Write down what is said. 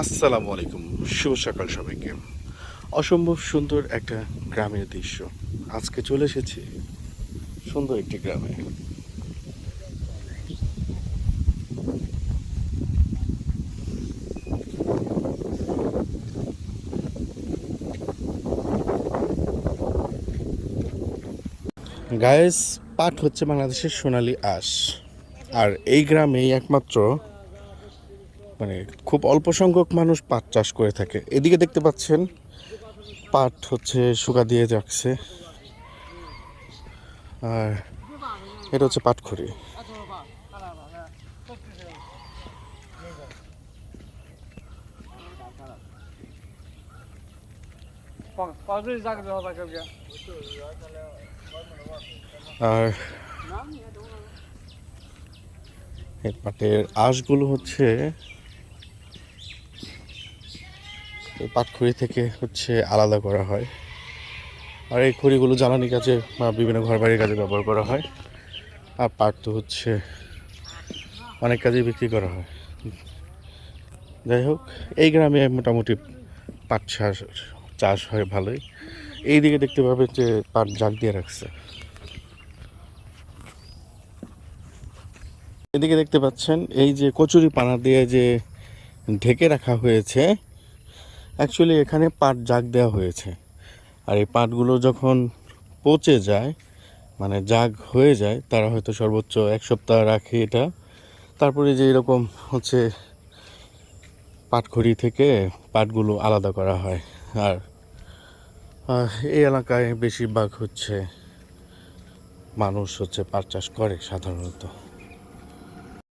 আসসালামু আলাইকুম, শুভ সকাল সবাইকে। অসম্ভব সুন্দর একটা গ্রামের দৃশ্য। আজকে চলে এসেছি সুন্দর একটি গ্রামে। গায়েস, পাট হচ্ছে বাংলাদেশের সোনালী আঁশ। আর এই গ্রামেই একমাত্র মানে খুব অল্প সংখ্যক মানুষ পাট চাষ করে থাকে। এদিকে দেখতে পাচ্ছেন পাট হচ্ছে শুকা দিয়ে রাখছে। আর এটা হচ্ছে পাটখড়ি। আর এই পাটের আঁশগুলো হচ্ছে এই পাটখড়ি থেকে হচ্ছে আলাদা করা হয়। আর এই খড়িগুলো জ্বালানি কাজে বা বিভিন্ন ঘরবাড়ির কাজে ব্যবহার করা হয়। আর পাট তো হচ্ছে অনেক কাজেই বিক্রি করা হয়। যাই হোক, এই গ্রামে মোটামুটি পাট চাষ চাষ হয় ভালোই। এই দিকে দেখতে পাবে যে পাট জাগ দিয়ে রাখছে। এদিকে দেখতে পাচ্ছেন এই যে কচুরি পানা দিয়ে যে ঢেকে রাখা হয়েছে, অ্যাকচুয়ালি এখানে পাট জাগ দেওয়া হয়েছে। আর এই পাটগুলো যখন পচে যায়, মানে জাগ হয়ে যায়, তারা হয়তো সর্বোচ্চ 1 সপ্তাহ রাখে এটা। তারপরে যে এরকম হচ্ছে পাটখড়ি থেকে পাটগুলো আলাদা করা হয়। আর এই এলাকায় বেশিরভাগ হচ্ছে মানুষ হচ্ছে পাট চাষ করে সাধারণত।